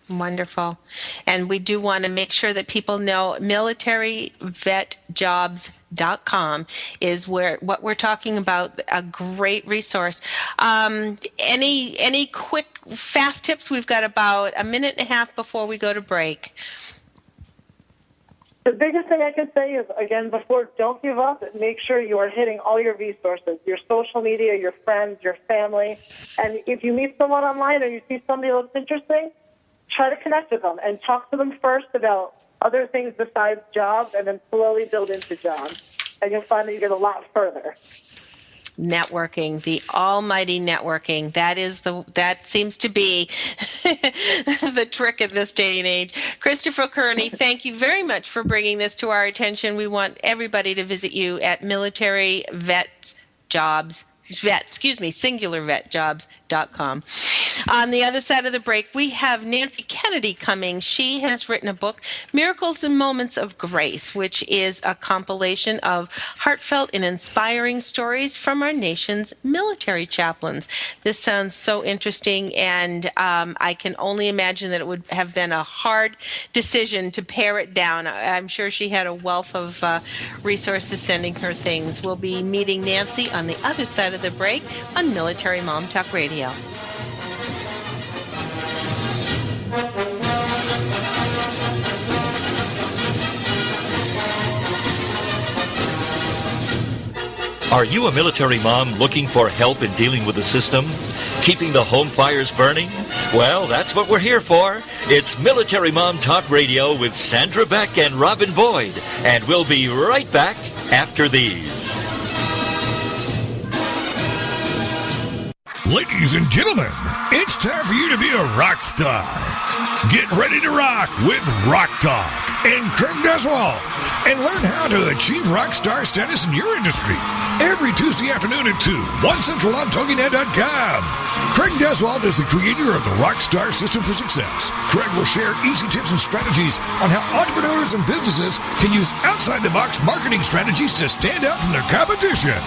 Wonderful. And we do want to make sure that people know militaryvetjobs.com is what we're talking about, a great resource. Any quick, fast tips? We've got about a minute and a half before we go to break. The biggest thing I can say is, again, don't give up. Make sure you are hitting all your resources, your social media, your friends, your family. And if you meet someone online or you see somebody that looks interesting, try to connect with them and talk to them first about other things besides jobs, and then slowly build into jobs. And you'll find that you get a lot further. Networking, the almighty networking. That seems to be the trick in this day and age. Christopher Kerney, thank you very much for bringing this to our attention. We want everybody to visit you at singularvetjobs.com. On the other side of the break, we have Nancy Kennedy coming. She has written a book, Miracles and Moments of Grace, which is a compilation of heartfelt and inspiring stories from our nation's military chaplains. This sounds so interesting, and I can only imagine that it would have been a hard decision to pare it down. I'm sure she had a wealth of resources sending her things. We'll be meeting Nancy on the other side of the break on Military Mom Talk Radio. Are you a military mom looking for help in dealing with the system? Keeping the home fires burning? Well, that's what we're here for. It's Military Mom Talk Radio with Sandra Beck and Robin Boyd. And we'll be right back after these. Ladies and gentlemen, it's time for you to be a rock star. Get ready to rock with Rock Talk and Craig Deswald, and learn how to achieve rock star status in your industry. Every Tuesday afternoon at 2, 1 Central on TogiNet.com. Craig Deswald is the creator of the Rockstar System for Success. Craig will share easy tips and strategies on how entrepreneurs and businesses can use outside-the-box marketing strategies to stand out from their competition.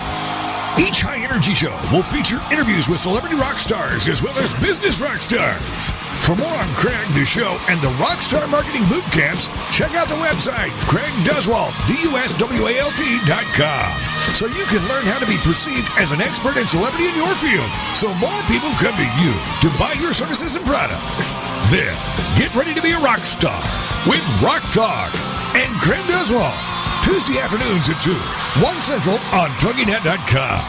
Each high-energy show will feature interviews with celebrity rock stars as well as business rock stars. For more on Craig, the show, and the Rockstar Marketing Boot Camps, check out the website, CraigDeswalt, DUSWALT.com. so you can learn how to be perceived as an expert and celebrity in your field, so more people come to you to buy your services and products. Then, get ready to be a rock star with Rock Talk and Creme Deswald. Tuesday afternoons at 2, 1 Central on TogiNet.com.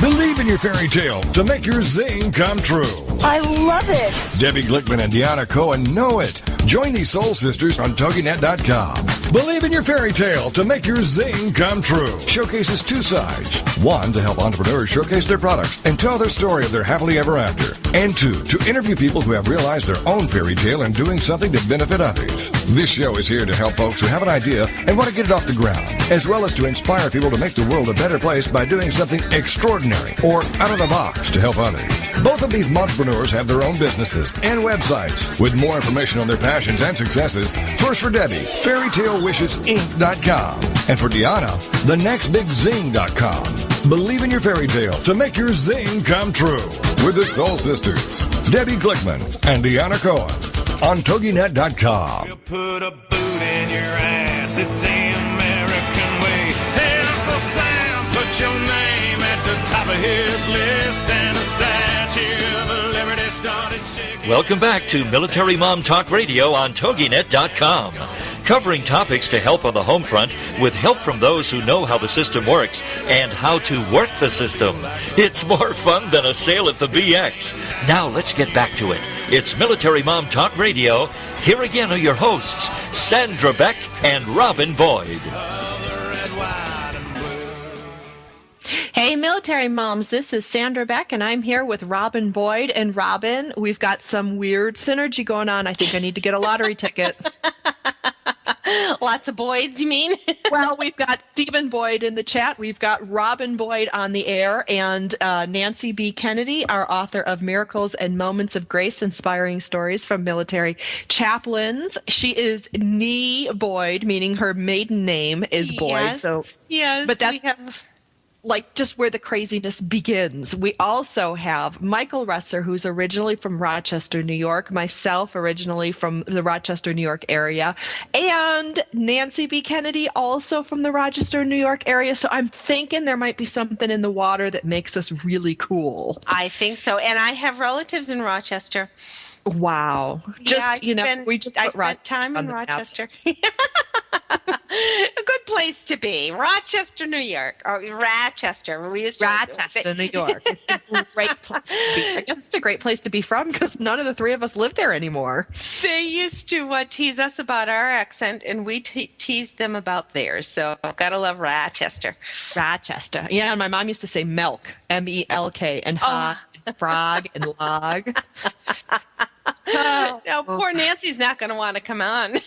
Believe in your fairy tale to make your zing come true. I love it. Debbie Glickman and Deanna Cohen know it. Join these soul sisters on TogiNet.com. Believe in your fairy tale to make your zing come true. Showcases two sides. One, to help entrepreneurs showcase their products and tell their story of their happily ever after. And two, to interview people who have realized their own fairy tale and doing something to benefit others. This show is here to help folks who have an idea and want to get it off the ground, as well as to inspire people to make the world a better place by doing something extraordinary or out of the box to help others. Both of these entrepreneurs have their own businesses and websites. With more information on their passions and successes, first for Debbie, fairytalewishesinc.com, and for Deanna, thenextbigzing.com. Believe in your fairy tale to make your zing come true with the Soul Sisters, Debbie Glickman and Deanna Cohen on TogiNet.com. You put a boot in your ass, it's the American way. Hey, Uncle Sam, put your name at the top of his list, and a statue of liberty started shaking. Welcome back to Military Mom Talk Radio on TogiNet.com. Covering topics to help on the home front with help from those who know how the system works and how to work the system. It's more fun than a sail at the BX. Now let's get back to it. It's Military Mom Talk Radio. Here again are your hosts, Sandra Beck and Robin Boyd. Hey, military moms, this is Sandra Beck, and I'm here with Robin Boyd. And Robin, we've got some weird synergy going on. I think I need to get a lottery ticket. Lots of Boyds, you mean? Well, we've got Stephen Boyd in the chat. We've got Robin Boyd on the air, and Nancy B. Kennedy, our author of Miracles and Moments of Grace, Inspiring Stories from Military Chaplains. She is Nee Boyd, meaning her maiden name is Boyd. Yes, so, yes, but that's we have... like just where the craziness begins. We also have Michael Russer, who's originally from Rochester, New York, myself originally from the Rochester, New York area, and Nancy B. Kennedy also from the Rochester, New York area. So I'm thinking there might be something in the water that makes us really cool. I think so. And I have relatives in Rochester. Wow. Just, we just I put spent time in on the map. Rochester. A good place to be. Rochester, New York. Or Rochester. We used to Rochester, New York. It's a great place to be. I guess it's a great place to be from because none of the three of us live there anymore. They used to tease us about our accent, and we teased them about theirs. So gotta love Rochester. Rochester. Yeah, and my mom used to say milk, M-E-L-K, and hog, and frog, and log. Now, poor Nancy's not going to want to come on. No,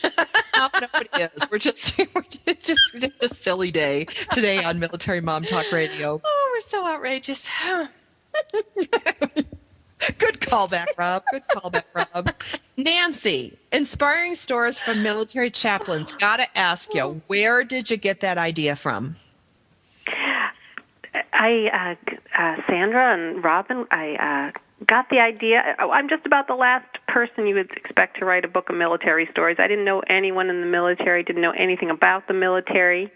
nobody is. It's just a silly day today on Military Mom Talk Radio. Oh, we're so outrageous. Good callback, Rob. Good callback, Rob. Nancy, inspiring stories from military chaplains. Gotta ask you, where did you get that idea from? Sandra and Robin, I got the idea. I'm just about the last person you would expect to write a book of military stories. I didn't know anyone in the military, didn't know anything about the military.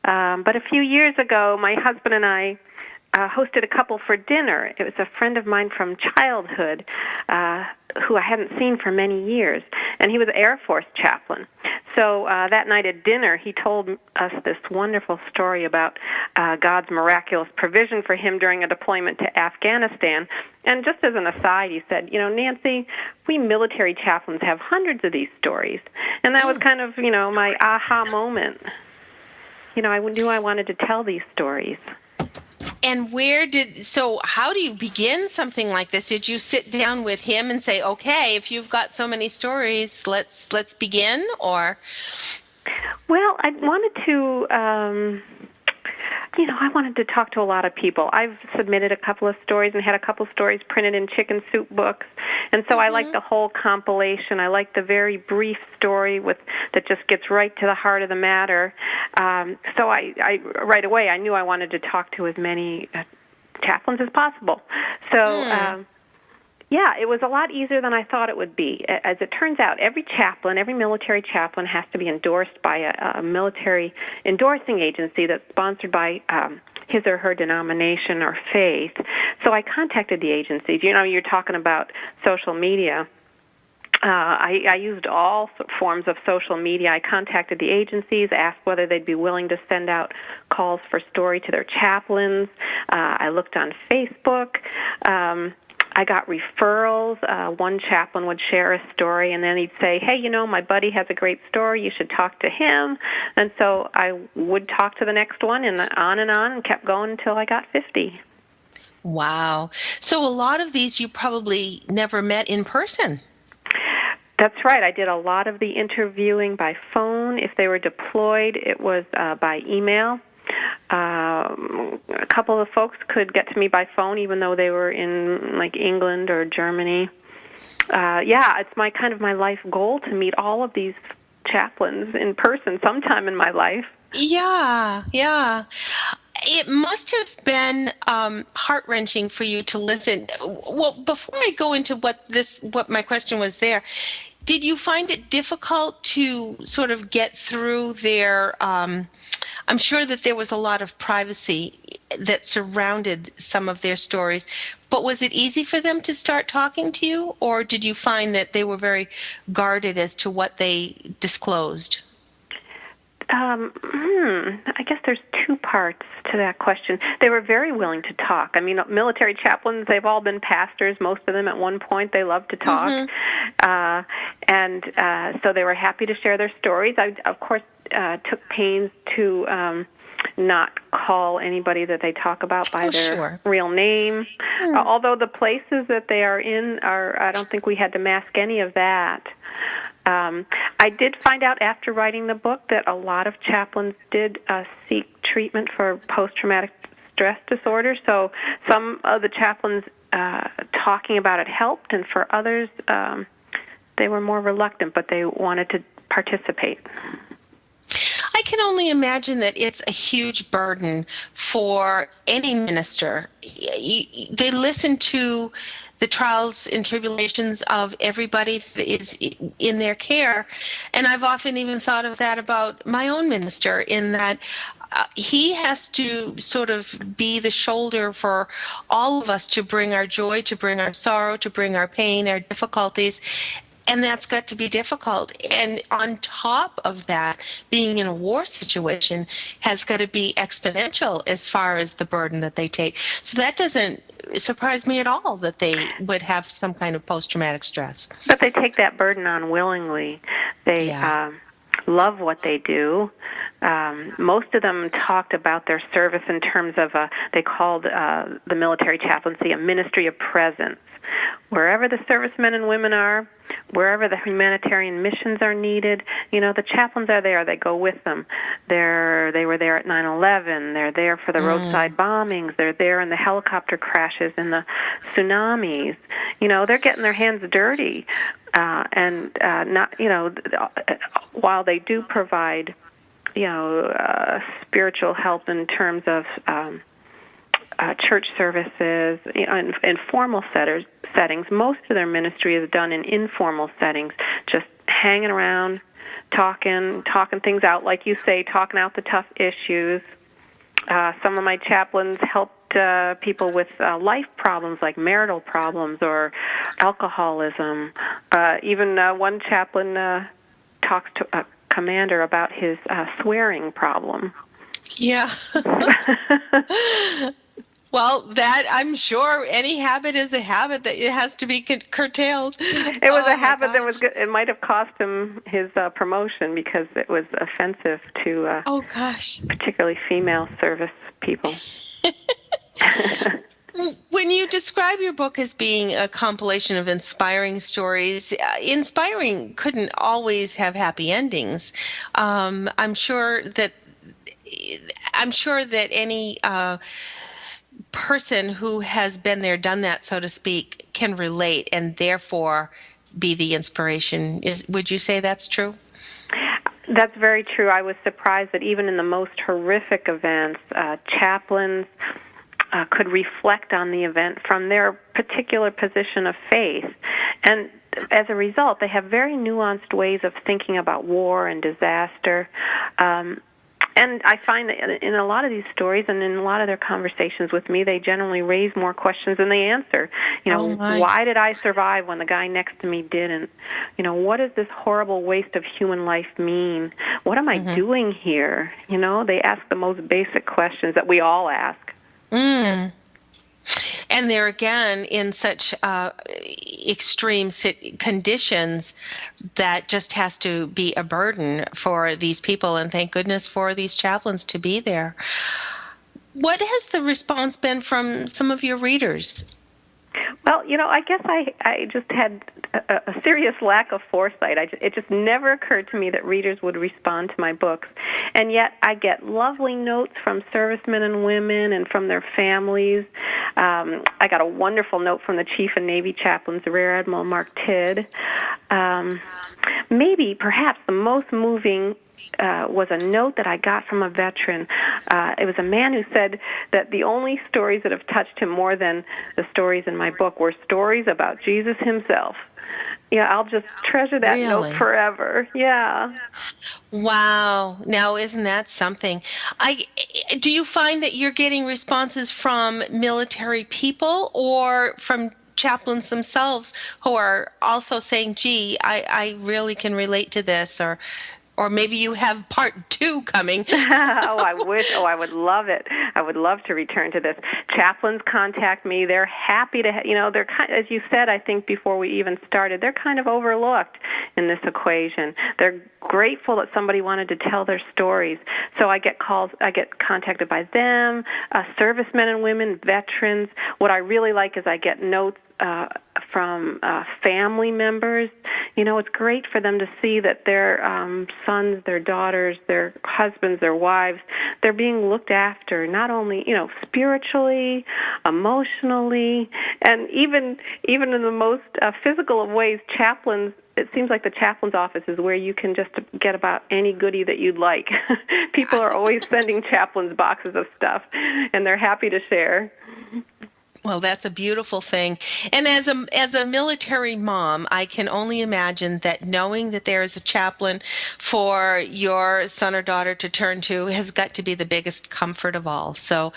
But a few years ago, my husband and I hosted a couple for dinner. It was a friend of mine from childhood who I hadn't seen for many years, and he was an Air Force chaplain. So that night at dinner, he told us this wonderful story about God's miraculous provision for him during a deployment to Afghanistan. And just as an aside, he said, Nancy, we military chaplains have hundreds of these stories. And that was kind of, my aha moment. I knew I wanted to tell these stories. And how do you begin something like this? Did you sit down with him and say, okay, if you've got so many stories, let's begin? Or? Well, I wanted to, I wanted to talk to a lot of people. I've submitted a couple of stories and had a couple of stories printed in chicken soup books. And so I like the whole compilation. I like the very brief story that just gets right to the heart of the matter. So I right away, I knew I wanted to talk to as many chaplains as possible. So, Yeah, it was a lot easier than I thought it would be. As it turns out, every military chaplain has to be endorsed by a military endorsing agency that's sponsored by his or her denomination or faith. So I contacted the agencies. You're talking about social media. I used all forms of social media. I contacted the agencies, asked whether they'd be willing to send out calls for story to their chaplains. I looked on Facebook. I got referrals. One chaplain would share a story, and then he'd say, hey, my buddy has a great story. You should talk to him. And so I would talk to the next one, and kept going until I got 50. Wow. So a lot of these you probably never met in person. That's right. I did a lot of the interviewing by phone. If they were deployed, it was by email. A couple of folks could get to me by phone, even though they were in England or Germany. It's my life goal to meet all of these chaplains in person sometime in my life. Yeah. It must have been heart-wrenching for you to listen. Well, before I go into what my question was there, did you find it difficult to sort of get through their? I'm sure that there was a lot of privacy that surrounded some of their stories, but was it easy for them to start talking to you, or did you find that they were very guarded as to what they disclosed? I guess there's two parts to that question. They were very willing to talk. I mean, military chaplains, they've all been pastors, most of them at one point. They love to talk. Mm-hmm. So they were happy to share their stories. I, of course, took pains to not call anybody that they talk about by their real name. Although the places that they are in I don't think we had to mask any of that. I did find out after writing the book that a lot of chaplains did seek treatment for post-traumatic stress disorder. So some of the chaplains talking about it helped, and for others, they were more reluctant, but they wanted to participate. I can only imagine that it's a huge burden for any minister. They listen to the trials and tribulations of everybody that is in their care. And I've often even thought of that about my own minister, in that he has to sort of be the shoulder for all of us, to bring our joy, to bring our sorrow, to bring our pain, our difficulties. And that's got to be difficult. And on top of that, being in a war situation has got to be exponential as far as the burden that they take. So that doesn't surprise me at all that they would have some kind of post-traumatic stress. But they take that burden on willingly. They love what they do. Most of them talked about their service in terms of, they called the military chaplaincy a ministry of presence. Wherever the servicemen and women are, wherever the humanitarian missions are needed, the chaplains are there. They go with them. They were there at 9/11. They're there for the roadside bombings. They're there in the helicopter crashes and the tsunamis. They're getting their hands dirty, and not. While they do provide, spiritual help in terms of church services, in formal settings. Most of their ministry is done in informal settings, just hanging around, talking things out, like you say, talking out the tough issues. Some of my chaplains helped people with life problems like marital problems or alcoholism. Even one chaplain talks to a commander about his swearing problem. Yeah. Well, that, I'm sure any habit is a habit that it has to be curtailed. It was a habit that was good. It might have cost him his promotion because it was offensive to particularly female service people. When you describe your book as being a compilation of inspiring stories, inspiring couldn't always have happy endings. I'm sure that any person who has been there, done that, so to speak, can relate and therefore be the inspiration. Would you say that's true? That's very true. I was surprised that even in the most horrific events, chaplains could reflect on the event from their particular position of faith. And as a result, they have very nuanced ways of thinking about war and disaster. And I find that in a lot of these stories and in a lot of their conversations with me, they generally raise more questions than they answer. Why did I survive when the guy next to me didn't? What does this horrible waste of human life mean? What am I doing here? They ask the most basic questions that we all ask. And they're, again, in such extreme conditions that just has to be a burden for these people, and thank goodness for these chaplains to be there. What has the response been from some of your readers? Well, I guess I just had a serious lack of foresight. It just never occurred to me that readers would respond to my books. And yet I get lovely notes from servicemen and women and from their families. I got a wonderful note from the Chief of Navy Chaplains, Rear Admiral Mark Tidd. Maybe, perhaps, the most moving was a note that I got from a veteran. It was a man who said that the only stories that have touched him more than the stories in my book were stories about Jesus himself. I'll just treasure that note forever. Yeah. Wow. Now, isn't that something? Do you find that you're getting responses from military people or from chaplains themselves who are also saying, gee, I really can relate to this, or maybe you have part 2 coming? I wish. I would love it. I would love to return to this. Chaplains contact me. They're happy to, they're as you said, I think before we even started, they're kind of overlooked in this equation. They're grateful that somebody wanted to tell their stories. So I get calls, I get contacted by them, servicemen and women, veterans. What I really like is I get notes from family members. It's great for them to see that their sons, their daughters, their husbands, their wives, they're being looked after, not only, spiritually, emotionally, and even in the most physical of ways. Chaplains, it seems like the chaplain's office is where you can just get about any goodie that you'd like. People are always sending chaplains boxes of stuff, and they're happy to share. Well, that's a beautiful thing. And as a military mom, I can only imagine that knowing that there is a chaplain for your son or daughter to turn to has got to be the biggest comfort of all. So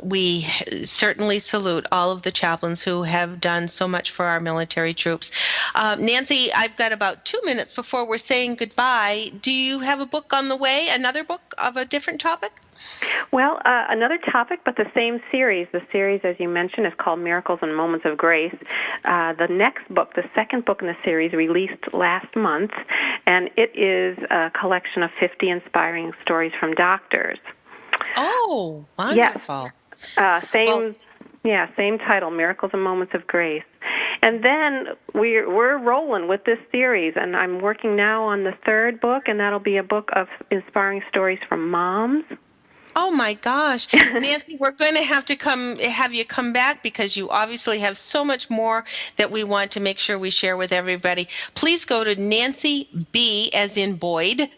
we certainly salute all of the chaplains who have done so much for our military troops. Nancy, I've got about 2 minutes before we're saying goodbye. Do you have a book on the way, another book of a different topic? Well, another topic, but the same series. The series, as you mentioned, is called Miracles and Moments of Grace. The next book, the second book in the series, released last month, and it is a collection of 50 inspiring stories from doctors. Oh, wonderful. Yes. Same title, Miracles and Moments of Grace. And then we're rolling with this series, and I'm working now on the third book, and that'll be a book of inspiring stories from moms. Oh my gosh. Nancy, we're going to have you come back because you obviously have so much more that we want to make sure we share with everybody. Please go to Nancy B, as in Boyd,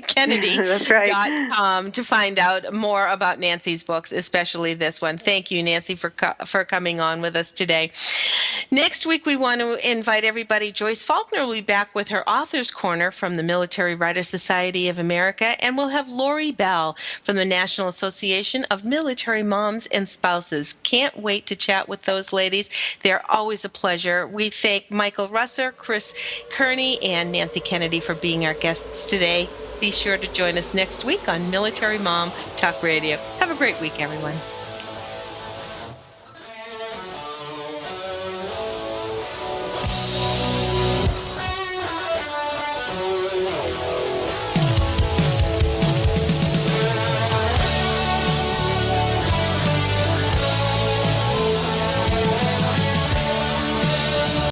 Kennedy.com to find out more about Nancy's books, especially this one. Thank you, Nancy, for coming on with us today. Next week, we want to invite everybody. Joyce Faulkner will be back with her Author's Corner from the Military Writers Society of America, and we'll have Lori Bell from the National Association of Military Moms and Spouses. Can't wait to chat with those ladies. They're always a pleasure. We thank Michael Russer, Chris Kerney, and Nancy Kennedy for being our guests today. Be sure to join us next week on Military Mom Talk Radio. Have a great week, everyone.